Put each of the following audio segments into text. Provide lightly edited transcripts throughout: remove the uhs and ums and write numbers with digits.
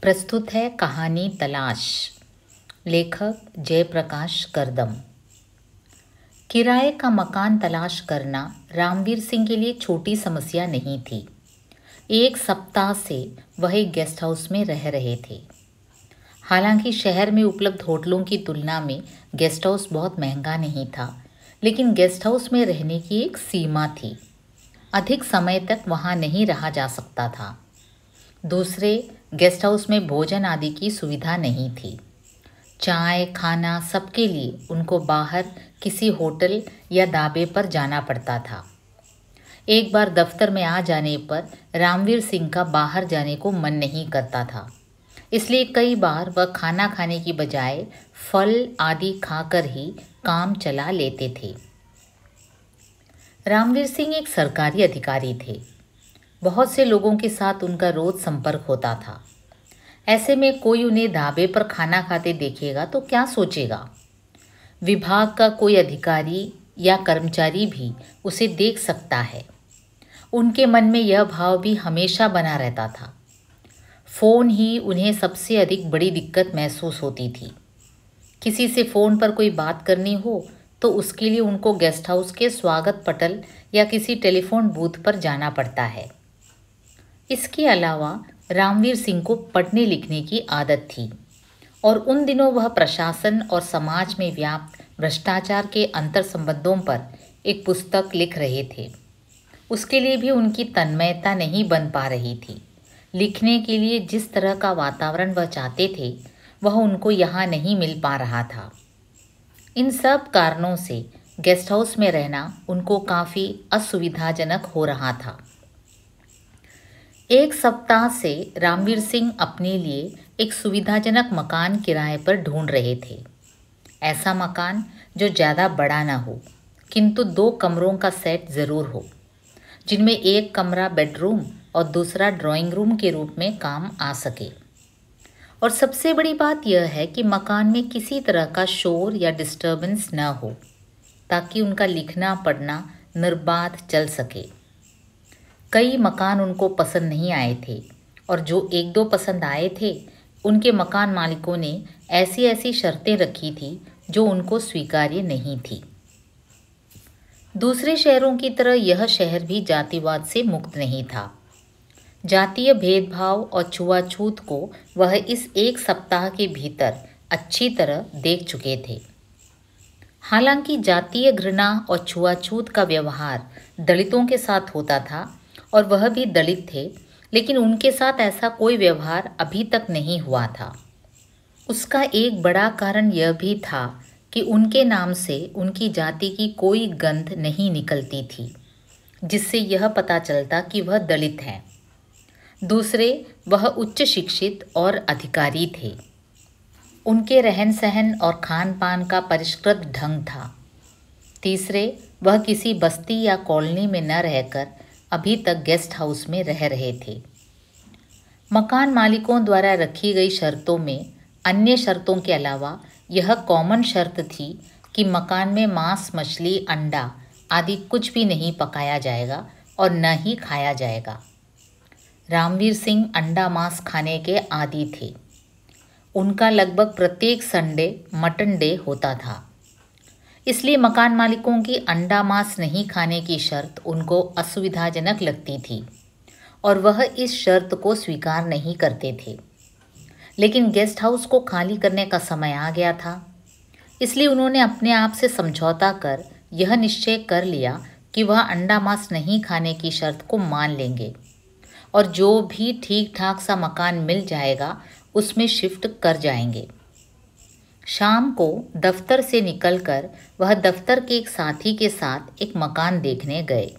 प्रस्तुत है कहानी तलाश। लेखक जयप्रकाश करदम। किराए का मकान तलाश करना रामवीर सिंह के लिए छोटी समस्या नहीं थी। 1 सप्ताह से वह एक गेस्ट हाउस में रह रहे थे। हालांकि शहर में उपलब्ध होटलों की तुलना में गेस्ट हाउस बहुत महंगा नहीं था, लेकिन गेस्ट हाउस में रहने की एक सीमा थी। अधिक समय तक वहां नहीं रहा जा सकता था। दूसरे, गेस्ट हाउस में भोजन आदि की सुविधा नहीं थी। चाय खाना सबके लिए उनको बाहर किसी होटल या ढाबे पर जाना पड़ता था। एक बार दफ्तर में आ जाने पर रामवीर सिंह का बाहर जाने को मन नहीं करता था, इसलिए कई बार वह खाना खाने की बजाय फल आदि खाकर ही काम चला लेते थे। रामवीर सिंह एक सरकारी अधिकारी थे। बहुत से लोगों के साथ उनका रोज संपर्क होता था। ऐसे में कोई उन्हें ढाबे पर खाना खाते देखेगा तो क्या सोचेगा? विभाग का कोई अधिकारी या कर्मचारी भी उसे देख सकता है। उनके मन में यह भाव भी हमेशा बना रहता था। फ़ोन ही उन्हें सबसे अधिक बड़ी दिक्कत महसूस होती थी। किसी से फ़ोन पर कोई बात करनी हो तो उसके लिए उनको गेस्ट हाउस के स्वागत पटल या किसी टेलीफोन बूथ पर जाना पड़ता है। इसके अलावा रामवीर सिंह को पढ़ने लिखने की आदत थी और उन दिनों वह प्रशासन और समाज में व्याप्त भ्रष्टाचार के अंतर संबंधों पर एक पुस्तक लिख रहे थे। उसके लिए भी उनकी तन्मयता नहीं बन पा रही थी। लिखने के लिए जिस तरह का वातावरण वह चाहते थे वह उनको यहाँ नहीं मिल पा रहा था। इन सब कारणों से गेस्ट हाउस में रहना उनको काफ़ी असुविधाजनक हो रहा था। 1 सप्ताह से रामवीर सिंह अपने लिए एक सुविधाजनक मकान किराए पर ढूंढ रहे थे। ऐसा मकान जो ज़्यादा बड़ा ना हो, किंतु 2 कमरों का सेट ज़रूर हो, जिनमें एक कमरा बेडरूम और दूसरा ड्राइंग रूम के रूप में काम आ सके। और सबसे बड़ी बात यह है कि मकान में किसी तरह का शोर या डिस्टर्बेंस न हो, ताकि उनका लिखना पढ़ना निर्बाध चल सके। कई मकान उनको पसंद नहीं आए थे और जो 1-2 पसंद आए थे उनके मकान मालिकों ने ऐसी ऐसी शर्तें रखी थी जो उनको स्वीकार्य नहीं थी। दूसरे शहरों की तरह यह शहर भी जातिवाद से मुक्त नहीं था। जातीय भेदभाव और छुआछूत को वह इस 1 सप्ताह के भीतर अच्छी तरह देख चुके थे। हालांकि जातीय घृणा और छुआछूत का व्यवहार दलितों के साथ होता था और वह भी दलित थे, लेकिन उनके साथ ऐसा कोई व्यवहार अभी तक नहीं हुआ था। उसका एक बड़ा कारण यह भी था कि उनके नाम से उनकी जाति की कोई गंध नहीं निकलती थी, जिससे यह पता चलता कि वह दलित हैं। दूसरे, वह उच्च शिक्षित और अधिकारी थे। उनके रहन सहन और खान पान का परिष्कृत ढंग था। तीसरे, वह किसी बस्ती या कॉलोनी में न रहकर अभी तक गेस्ट हाउस में रह रहे थे। मकान मालिकों द्वारा रखी गई शर्तों में अन्य शर्तों के अलावा यह कॉमन शर्त थी कि मकान में मांस मछली अंडा आदि कुछ भी नहीं पकाया जाएगा और न ही खाया जाएगा। रामवीर सिंह अंडा मांस खाने के आदी थे। उनका लगभग प्रत्येक संडे मटन डे होता था, इसलिए मकान मालिकों की अंडा मांस नहीं खाने की शर्त उनको असुविधाजनक लगती थी और वह इस शर्त को स्वीकार नहीं करते थे। लेकिन गेस्ट हाउस को खाली करने का समय आ गया था, इसलिए उन्होंने अपने आप से समझौता कर यह निश्चय कर लिया कि वह अंडा मांस नहीं खाने की शर्त को मान लेंगे और जो भी ठीक ठाक सा मकान मिल जाएगा उसमें शिफ्ट कर जाएंगे। शाम को दफ्तर से निकलकर वह दफ्तर के एक साथी के साथ एक मकान देखने गए।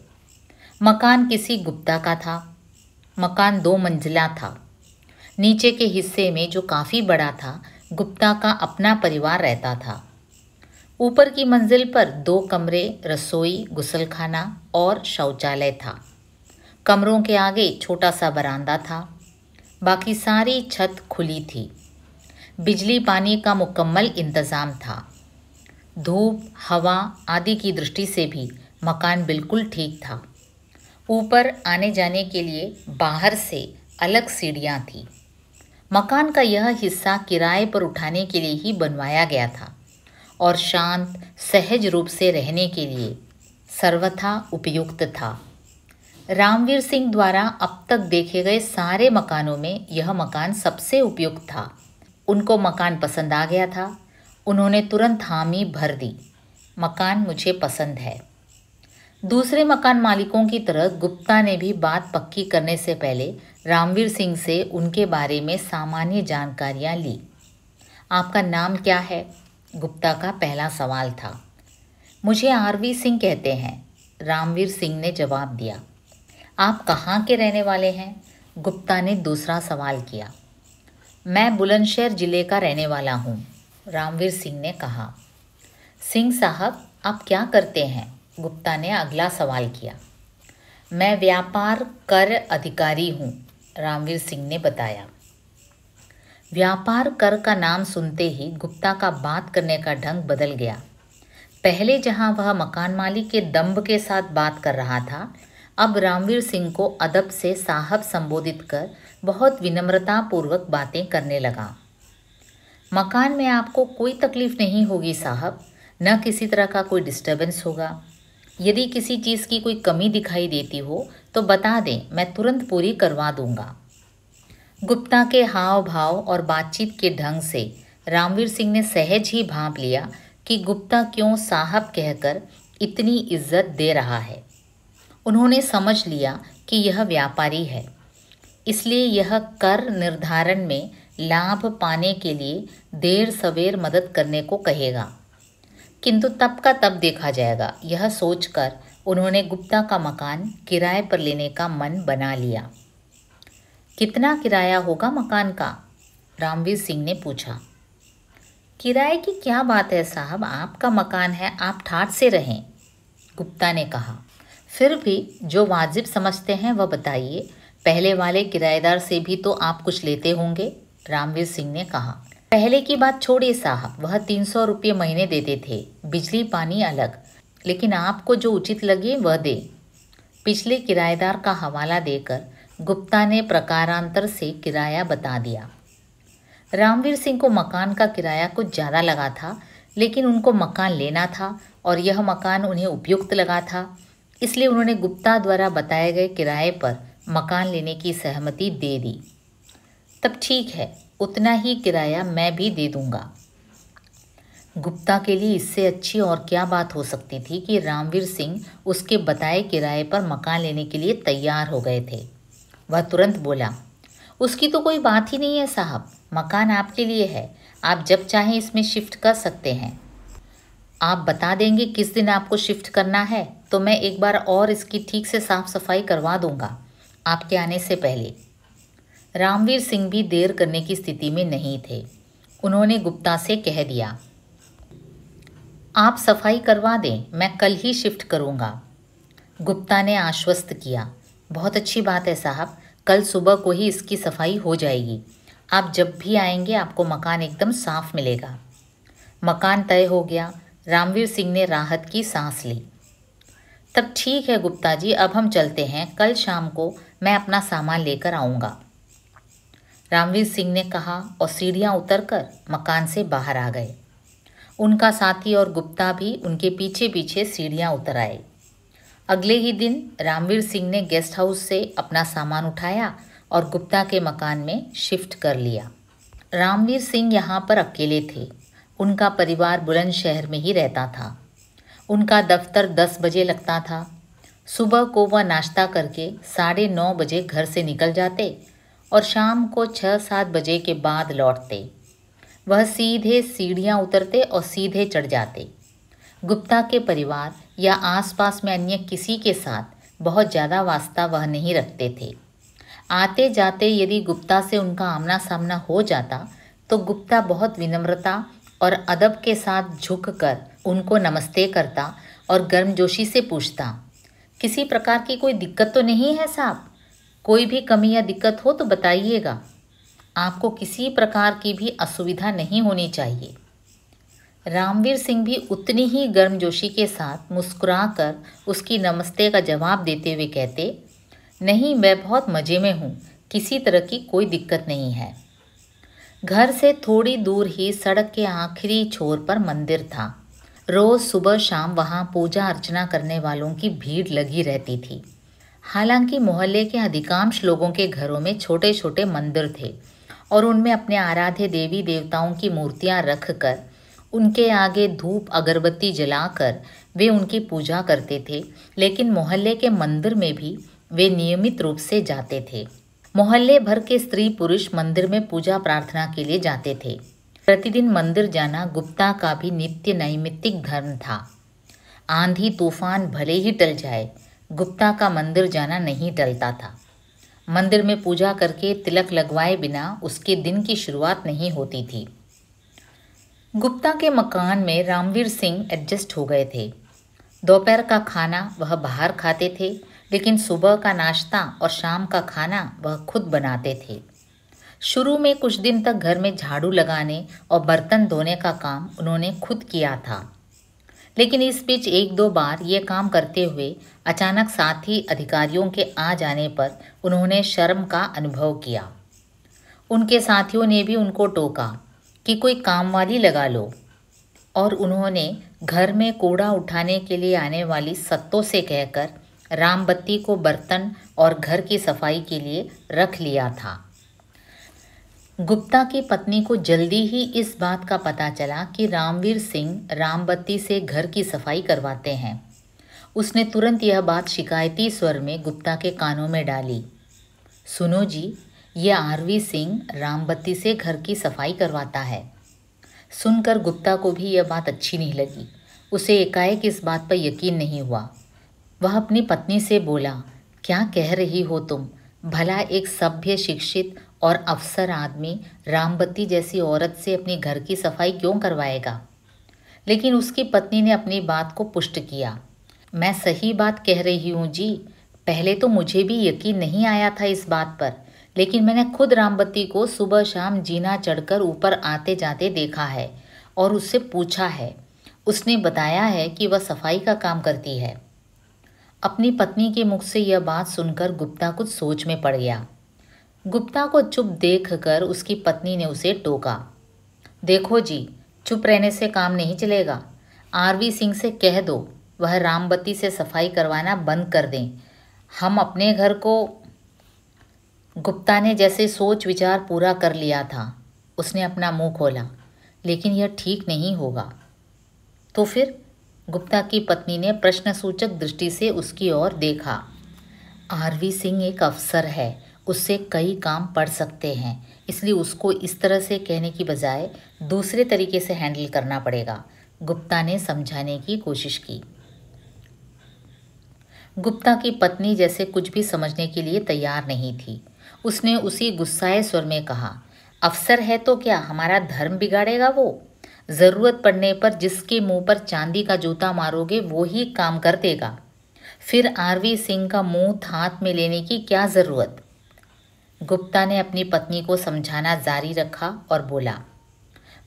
मकान किसी गुप्ता का था। मकान 2 मंजिला था। नीचे के हिस्से में, जो काफ़ी बड़ा था, गुप्ता का अपना परिवार रहता था। ऊपर की मंजिल पर 2 कमरे, रसोई, गुसलखाना और शौचालय था। कमरों के आगे छोटा सा बरामदा था। बाकी सारी छत खुली थी। बिजली पानी का मुकम्मल इंतज़ाम था। धूप, हवा आदि की दृष्टि से भी मकान बिल्कुल ठीक था। ऊपर आने जाने के लिए बाहर से अलग सीढ़ियाँ थीं। मकान का यह हिस्सा किराए पर उठाने के लिए ही बनवाया गया था और शांत, सहज रूप से रहने के लिए सर्वथा उपयुक्त था। रामवीर सिंह द्वारा अब तक देखे गए सारे मकानों में यह मकान सबसे उपयुक्त था। उनको मकान पसंद आ गया था। उन्होंने तुरंत हामी भर दी, मकान मुझे पसंद है। दूसरे मकान मालिकों की तरह गुप्ता ने भी बात पक्की करने से पहले रामवीर सिंह से उनके बारे में सामान्य जानकारियां ली। आपका नाम क्या है? गुप्ता का पहला सवाल था। मुझे आरवी सिंह कहते हैं, रामवीर सिंह ने जवाब दिया। आप कहाँ के रहने वाले हैं? गुप्ता ने दूसरा सवाल किया। मैं बुलंदशहर जिले का रहने वाला हूँ, रामवीर सिंह ने कहा। सिंह साहब, आप क्या करते हैं? गुप्ता ने अगला सवाल किया। मैं व्यापार कर अधिकारी हूँ, रामवीर सिंह ने बताया। व्यापार कर का नाम सुनते ही गुप्ता का बात करने का ढंग बदल गया। पहले जहाँ वह मकान मालिक के दंभ के साथ बात कर रहा था, अब रामवीर सिंह को अदब से साहब संबोधित कर बहुत विनम्रतापूर्वक बातें करने लगा। मकान में आपको कोई तकलीफ नहीं होगी साहब, न किसी तरह का कोई डिस्टर्बेंस होगा। यदि किसी चीज़ की कोई कमी दिखाई देती हो तो बता दें, मैं तुरंत पूरी करवा दूंगा। गुप्ता के हाव भाव और बातचीत के ढंग से रामवीर सिंह ने सहज ही भांप लिया कि गुप्ता क्यों साहब कहकर इतनी इज्जत दे रहा है। उन्होंने समझ लिया कि यह व्यापारी है, इसलिए यह कर निर्धारण में लाभ पाने के लिए देर सवेर मदद करने को कहेगा, किंतु तब का तब देखा जाएगा। यह सोचकर उन्होंने गुप्ता का मकान किराए पर लेने का मन बना लिया। कितना किराया होगा मकान का? रामवीर सिंह ने पूछा। किराए की क्या बात है साहब, आपका मकान है, आप ठाठ से रहें, गुप्ता ने कहा। फिर भी जो वाजिब समझते हैं वह बताइए। पहले वाले किराएदार से भी तो आप कुछ लेते होंगे, रामवीर सिंह ने कहा। पहले की बात छोड़िए साहब, वह 300 रुपये महीने देते थे, बिजली पानी अलग, लेकिन आपको जो उचित लगे वह दे। पिछले किराएदार का हवाला देकर गुप्ता ने प्रकारांतर से किराया बता दिया। रामवीर सिंह को मकान का किराया कुछ ज़्यादा लगा था, लेकिन उनको मकान लेना था और यह मकान उन्हें उपयुक्त लगा था, इसलिए उन्होंने गुप्ता द्वारा बताए गए किराए पर मकान लेने की सहमति दे दी। तब ठीक है, उतना ही किराया मैं भी दे दूंगा। गुप्ता के लिए इससे अच्छी और क्या बात हो सकती थी कि रामवीर सिंह उसके बताए किराए पर मकान लेने के लिए तैयार हो गए थे। वह तुरंत बोला, उसकी तो कोई बात ही नहीं है साहब, मकान आपके लिए है, आप जब चाहें इसमें शिफ्ट कर सकते हैं। आप बता देंगे किस दिन आपको शिफ्ट करना है तो मैं एक बार और इसकी ठीक से साफ सफाई करवा दूंगा आपके आने से पहले। रामवीर सिंह भी देर करने की स्थिति में नहीं थे। उन्होंने गुप्ता से कह दिया, आप सफाई करवा दें, मैं कल ही शिफ्ट करूंगा। गुप्ता ने आश्वस्त किया, बहुत अच्छी बात है साहब, कल सुबह को ही इसकी सफाई हो जाएगी। आप जब भी आएंगे आपको मकान एकदम साफ मिलेगा। मकान तय हो गया। रामवीर सिंह ने राहत की सांस ली। तब ठीक है गुप्ता जी, अब हम चलते हैं, कल शाम को मैं अपना सामान लेकर आऊँगा, रामवीर सिंह ने कहा और सीढ़ियाँ उतरकर मकान से बाहर आ गए। उनका साथी और गुप्ता भी उनके पीछे पीछे सीढ़ियाँ उतर आए। अगले ही दिन रामवीर सिंह ने गेस्ट हाउस से अपना सामान उठाया और गुप्ता के मकान में शिफ्ट कर लिया। रामवीर सिंह यहाँ पर अकेले थे। उनका परिवार बुलंदशहर में ही रहता था। उनका दफ्तर 10 बजे लगता था। सुबह को वह नाश्ता करके 9:30 बजे घर से निकल जाते और शाम को 6-7 बजे के बाद लौटते। वह सीधे सीढ़ियाँ उतरते और सीधे चढ़ जाते। गुप्ता के परिवार या आसपास में अन्य किसी के साथ बहुत ज़्यादा वास्ता वह नहीं रखते थे। आते जाते यदि गुप्ता से उनका आमना सामना हो जाता तो गुप्ता बहुत विनम्रता और अदब के साथ झुककर उनको नमस्ते करता और गर्मजोशी से पूछता, किसी प्रकार की कोई दिक्कत तो नहीं है साहब? कोई भी कमी या दिक्कत हो तो बताइएगा, आपको किसी प्रकार की भी असुविधा नहीं होनी चाहिए। रामवीर सिंह भी उतनी ही गर्मजोशी के साथ मुस्कुराकर उसकी नमस्ते का जवाब देते हुए कहते, नहीं, मैं बहुत मज़े में हूँ, किसी तरह की कोई दिक्कत नहीं है। घर से थोड़ी दूर ही सड़क के आखिरी छोर पर मंदिर था। रोज़ सुबह शाम वहाँ पूजा अर्चना करने वालों की भीड़ लगी रहती थी। हालांकि मोहल्ले के अधिकांश लोगों के घरों में छोटे छोटे मंदिर थे और उनमें अपने आराध्य देवी देवताओं की मूर्तियां रखकर उनके आगे धूप अगरबत्ती जलाकर वे उनकी पूजा करते थे, लेकिन मोहल्ले के मंदिर में भी वे नियमित रूप से जाते थे। मोहल्ले भर के स्त्री पुरुष मंदिर में पूजा प्रार्थना के लिए जाते थे। प्रतिदिन मंदिर जाना गुप्ता का भी नित्य नैमित्तिक धर्म था। आंधी तूफान भले ही टल जाए, गुप्ता का मंदिर जाना नहीं टलता था। मंदिर में पूजा करके तिलक लगवाए बिना उसके दिन की शुरुआत नहीं होती थी। गुप्ता के मकान में रामवीर सिंह एडजस्ट हो गए थे। दोपहर का खाना वह बाहर खाते थे, लेकिन सुबह का नाश्ता और शाम का खाना वह खुद बनाते थे। शुरू में कुछ दिन तक घर में झाड़ू लगाने और बर्तन धोने का काम उन्होंने खुद किया था, लेकिन इस बीच एक दो बार ये काम करते हुए अचानक साथी अधिकारियों के आ जाने पर उन्होंने शर्म का अनुभव किया। उनके साथियों ने भी उनको टोका कि कोई कामवाली लगा लो, और उन्होंने घर में कूड़ा उठाने के लिए आने वाली सत्तों से कहकर रामबत्ती को बर्तन और घर की सफाई के लिए रख लिया था। गुप्ता की पत्नी को जल्दी ही इस बात का पता चला कि रामवीर सिंह रामबत्ती से घर की सफाई करवाते हैं। उसने तुरंत यह बात शिकायती स्वर में गुप्ता के कानों में डाली, सुनो जी, ये आरवी सिंह रामबत्ती से घर की सफाई करवाता है। सुनकर गुप्ता को भी यह बात अच्छी नहीं लगी। उसे एकाएक इस बात पर यकीन नहीं हुआ। वह अपनी पत्नी से बोला, क्या कह रही हो तुम? भला एक सभ्य शिक्षित और अफसर आदमी रामबत्ती जैसी औरत से अपनी घर की सफाई क्यों करवाएगा? लेकिन उसकी पत्नी ने अपनी बात को पुष्ट किया, मैं सही बात कह रही हूँ जी। पहले तो मुझे भी यकीन नहीं आया था इस बात पर, लेकिन मैंने खुद रामबत्ती को सुबह शाम जीना चढ़कर ऊपर आते जाते देखा है और उससे पूछा है। उसने बताया है कि वह सफाई का काम करती है। अपनी पत्नी के मुख से यह बात सुनकर गुप्ता कुछ सोच में पड़ गया। गुप्ता को चुप देखकर उसकी पत्नी ने उसे टोका, देखो जी, चुप रहने से काम नहीं चलेगा। आरवी सिंह से कह दो वह रामबत्ती से सफाई करवाना बंद कर दें। हम अपने घर को। गुप्ता ने जैसे सोच विचार पूरा कर लिया था, उसने अपना मुंह खोला, लेकिन यह ठीक नहीं होगा। तो फिर? गुप्ता की पत्नी ने प्रश्नसूचक दृष्टि से उसकी ओर देखा। आरवी सिंह एक अफसर है, उससे कई काम पड़ सकते हैं, इसलिए उसको इस तरह से कहने की बजाय दूसरे तरीके से हैंडल करना पड़ेगा, गुप्ता ने समझाने की कोशिश की। गुप्ता की पत्नी जैसे कुछ भी समझने के लिए तैयार नहीं थी। उसने उसी गुस्साए स्वर में कहा, अफसर है तो क्या हमारा धर्म बिगाड़ेगा वो? ज़रूरत पड़ने पर जिसके मुंह पर चांदी का जूता मारोगे वो ही काम कर देगा। फिर आरवी सिंह का मुंह हाथ में लेने की क्या ज़रूरत? गुप्ता ने अपनी पत्नी को समझाना जारी रखा और बोला,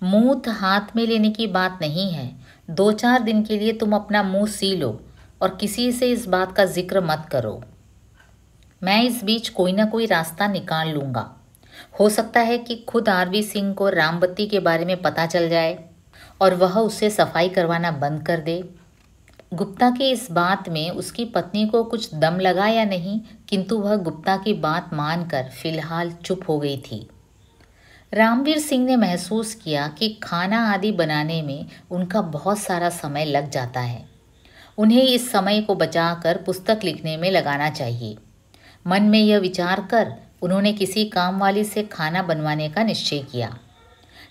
मुंह हाथ में लेने की बात नहीं है। 2-4 दिन के लिए तुम अपना मुंह सी लो और किसी से इस बात का जिक्र मत करो। मैं इस बीच कोई ना कोई रास्ता निकाल लूँगा। हो सकता है कि खुद आरवी सिंह को रामबत्ती के बारे में पता चल जाए और वह उससे सफाई करवाना बंद कर दे। गुप्ता की इस बात में उसकी पत्नी को कुछ दम लगा या नहीं, किंतु वह गुप्ता की बात मानकर फिलहाल चुप हो गई थी। रामवीर सिंह ने महसूस किया कि खाना आदि बनाने में उनका बहुत सारा समय लग जाता है। उन्हें इस समय को बचाकर पुस्तक लिखने में लगाना चाहिए। मन में यह विचार कर उन्होंने किसी कामवाली से खाना बनवाने का निश्चय किया,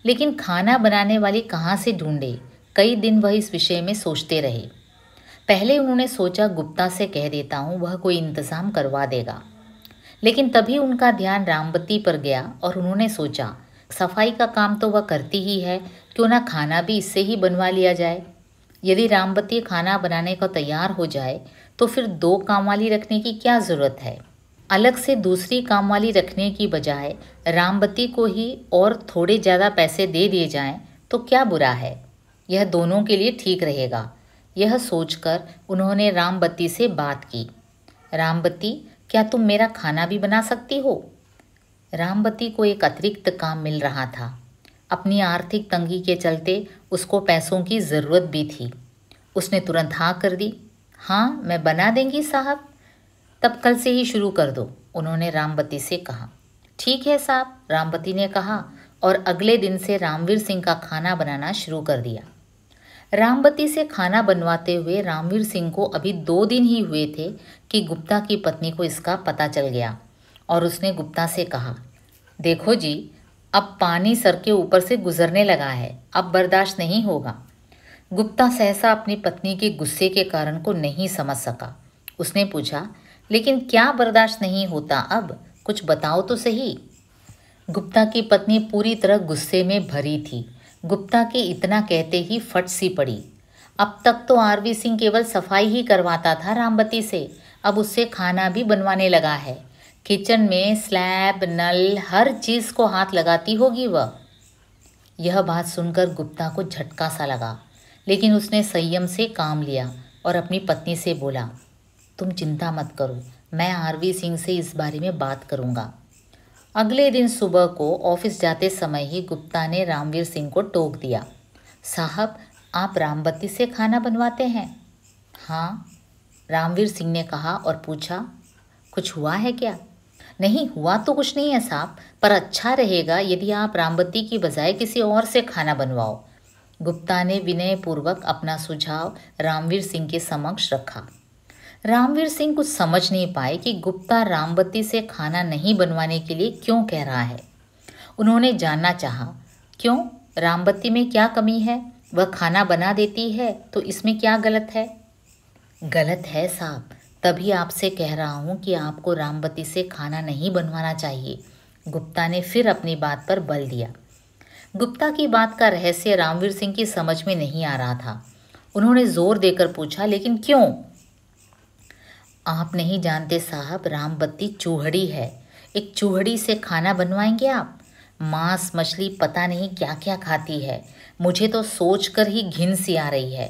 लेकिन खाना बनाने वाली कहाँ से ढूंढे? कई दिन वह इस विषय में सोचते रहे। पहले उन्होंने सोचा गुप्ता से कह देता हूँ, वह कोई इंतज़ाम करवा देगा, लेकिन तभी उनका ध्यान रामबत्ती पर गया और उन्होंने सोचा सफाई का काम तो वह करती ही है, क्यों ना खाना भी इससे ही बनवा लिया जाए। यदि रामबत्ती खाना बनाने को तैयार हो जाए तो फिर 2 कामवाली रखने की क्या ज़रूरत है? अलग से दूसरी कामवाली रखने की बजाय रामबत्ती को ही और थोड़े ज़्यादा पैसे दे दिए जाएं तो क्या बुरा है। यह दोनों के लिए ठीक रहेगा। यह सोचकर उन्होंने रामबत्ती से बात की। रामबत्ती, क्या तुम मेरा खाना भी बना सकती हो? रामबत्ती को एक अतिरिक्त काम मिल रहा था। अपनी आर्थिक तंगी के चलते उसको पैसों की ज़रूरत भी थी। उसने तुरंत हाँ कर दी। हाँ, मैं बना देंगी साहब। तब कल से ही शुरू कर दो, उन्होंने रामबत्ती से कहा। ठीक है साहब, रामबत्ती ने कहा और अगले दिन से रामवीर सिंह का खाना बनाना शुरू कर दिया। रामबत्ती से खाना बनवाते हुए रामवीर सिंह को अभी 2 दिन ही हुए थे कि गुप्ता की पत्नी को इसका पता चल गया और उसने गुप्ता से कहा, देखो जी, अब पानी सर के ऊपर से गुजरने लगा है, अब बर्दाश्त नहीं होगा। गुप्ता सहसा अपनी पत्नी के गुस्से के कारण को नहीं समझ सका। उसने पूछा, लेकिन क्या बर्दाश्त नहीं होता अब? कुछ बताओ तो सही। गुप्ता की पत्नी पूरी तरह गुस्से में भरी थी। गुप्ता के इतना कहते ही फट सी पड़ी। अब तक तो आरवी सिंह केवल सफाई ही करवाता था रामबत्ती से, अब उससे खाना भी बनवाने लगा है। किचन में स्लैब, नल, हर चीज़ को हाथ लगाती होगी वह। यह बात सुनकर गुप्ता को झटका सा लगा, लेकिन उसने संयम से काम लिया और अपनी पत्नी से बोला, तुम चिंता मत करो, मैं आरवी सिंह से इस बारे में बात करूँगा। अगले दिन सुबह को ऑफिस जाते समय ही गुप्ता ने रामवीर सिंह को टोक दिया, साहब, आप रामबत्ती से खाना बनवाते हैं? हाँ, रामवीर सिंह ने कहा और पूछा, कुछ हुआ है क्या? नहीं हुआ तो कुछ नहीं है साहब, पर अच्छा रहेगा यदि आप रामबत्ती की बजाय किसी और से खाना बनवाओ। गुप्ता ने विनयपूर्वक अपना सुझाव रामवीर सिंह के समक्ष रखा। रामवीर सिंह कुछ समझ नहीं पाए कि गुप्ता रामबत्ती से खाना नहीं बनवाने के लिए क्यों कह रहा है। उन्होंने जानना चाहा, क्यों, रामबत्ती में क्या कमी है? वह खाना बना देती है तो इसमें क्या गलत है? गलत है साहब, तभी आपसे कह रहा हूँ कि आपको रामबत्ती से खाना नहीं बनवाना चाहिए। गुप्ता ने फिर अपनी बात पर बल दिया। गुप्ता की बात का रहस्य रामवीर सिंह की समझ में नहीं आ रहा था। उन्होंने जोर देकर पूछा, लेकिन क्यों? आप नहीं जानते साहब, रामबत्ती चूहड़ी है। एक चूहड़ी से खाना बनवाएंगे आप? मांस मछली पता नहीं क्या क्या खाती है। मुझे तो सोचकर ही घिन सी आ रही है।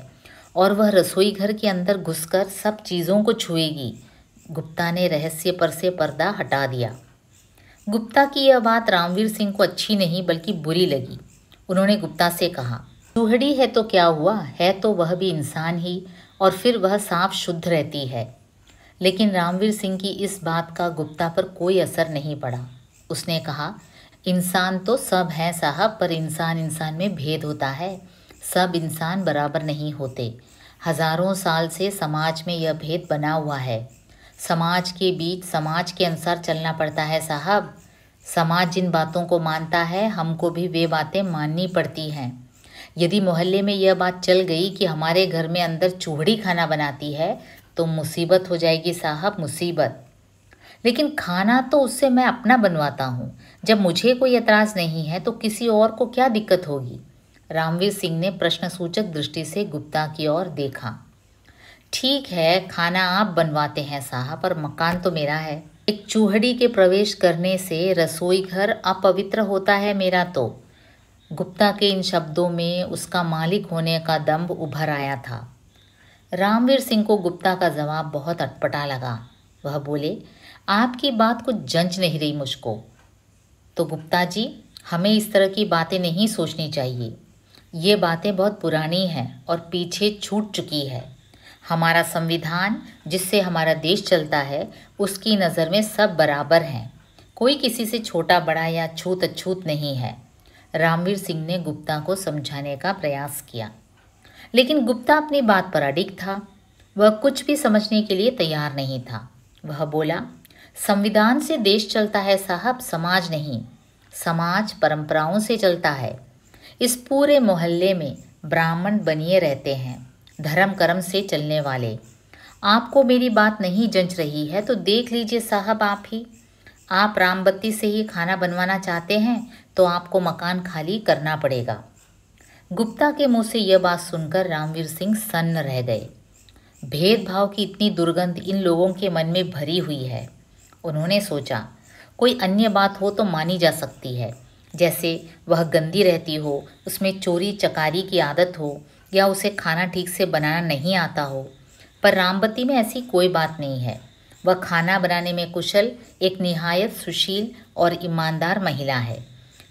और वह रसोई घर के अंदर घुसकर सब चीज़ों को छुएगी। गुप्ता ने रहस्य पर से पर्दा हटा दिया। गुप्ता की यह बात रामवीर सिंह को अच्छी नहीं बल्कि बुरी लगी। उन्होंने गुप्ता से कहा, चूहड़ी है तो क्या हुआ, है तो वह भी इंसान ही, और फिर वह साफ शुद्ध रहती है। लेकिन रामवीर सिंह की इस बात का गुप्ता पर कोई असर नहीं पड़ा। उसने कहा, इंसान तो सब हैं साहब, पर इंसान इंसान में भेद होता है। सब इंसान बराबर नहीं होते। हजारों साल से समाज में यह भेद बना हुआ है। समाज के बीच समाज के अनुसार चलना पड़ता है साहब। समाज जिन बातों को मानता है, हमको भी वे बातें माननी पड़ती हैं। यदि मोहल्ले में यह बात चल गई कि हमारे घर में अंदर चूहड़ी खाना बनाती है, तो मुसीबत हो जाएगी साहब, मुसीबत। लेकिन खाना तो उससे मैं अपना बनवाता हूँ। जब मुझे कोई एतराज़ नहीं है तो किसी और को क्या दिक्कत होगी? रामवीर सिंह ने प्रश्नसूचक दृष्टि से गुप्ता की ओर देखा। ठीक है, खाना आप बनवाते हैं साहब, पर मकान तो मेरा है। एक चूहड़ी के प्रवेश करने से रसोई घर अपवित्र होता है मेरा तो। गुप्ता के इन शब्दों में उसका मालिक होने का दंभ उभर आया था। रामवीर सिंह को गुप्ता का जवाब बहुत अटपटा लगा। वह बोले, आपकी बात कुछ जंच नहीं रही मुझको। तो गुप्ता जी, हमें इस तरह की बातें नहीं सोचनी चाहिए। ये बातें बहुत पुरानी हैं और पीछे छूट चुकी है। हमारा संविधान, जिससे हमारा देश चलता है, उसकी नज़र में सब बराबर हैं। कोई किसी से छोटा बड़ा या छूत अछूत नहीं है। रामवीर सिंह ने गुप्ता को समझाने का प्रयास किया, लेकिन गुप्ता अपनी बात पर अडिग था। वह कुछ भी समझने के लिए तैयार नहीं था। वह बोला, संविधान से देश चलता है साहब, समाज नहीं। समाज परंपराओं से चलता है। इस पूरे मोहल्ले में ब्राह्मण बनिए रहते हैं, धर्म कर्म से चलने वाले। आपको मेरी बात नहीं जंच रही है तो देख लीजिए साहब आप ही। आप रामबत्ती से ही खाना बनवाना चाहते हैं तो आपको मकान खाली करना पड़ेगा। गुप्ता के मुंह से यह बात सुनकर रामवीर सिंह सन्न रह गए। भेदभाव की इतनी दुर्गंध इन लोगों के मन में भरी हुई है। उन्होंने सोचा, कोई अन्य बात हो तो मानी जा सकती है, जैसे वह गंदी रहती हो, उसमें चोरी चकारी की आदत हो, या उसे खाना ठीक से बनाना नहीं आता हो, पर रामवती में ऐसी कोई बात नहीं है। वह खाना बनाने में कुशल, एक निहायत सुशील और ईमानदार महिला है।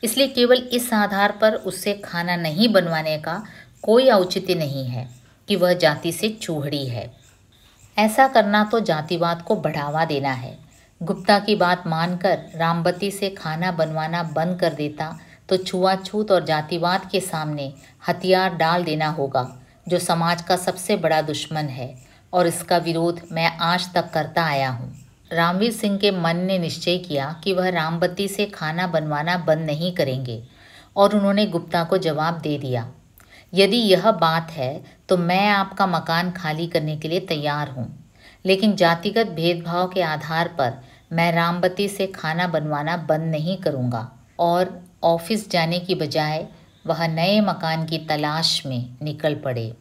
इसलिए केवल इस आधार पर उससे खाना नहीं बनवाने का कोई औचित्य नहीं है कि वह जाति से चूहड़ी है। ऐसा करना तो जातिवाद को बढ़ावा देना है। गुप्ता की बात मानकर रामवती से खाना बनवाना बंद कर देता तो छुआछूत और जातिवाद के सामने हथियार डाल देना होगा, जो समाज का सबसे बड़ा दुश्मन है, और इसका विरोध मैं आज तक करता आया हूँ। रामवीर सिंह के मन ने निश्चय किया कि वह रामवती से खाना बनवाना बंद नहीं करेंगे, और उन्होंने गुप्ता को जवाब दे दिया, यदि यह बात है तो मैं आपका मकान खाली करने के लिए तैयार हूँ, लेकिन जातिगत भेदभाव के आधार पर मैं रामवती से खाना बनवाना बंद नहीं करूँगा। और ऑफिस जाने की बजाय वह नए मकान की तलाश में निकल पड़े।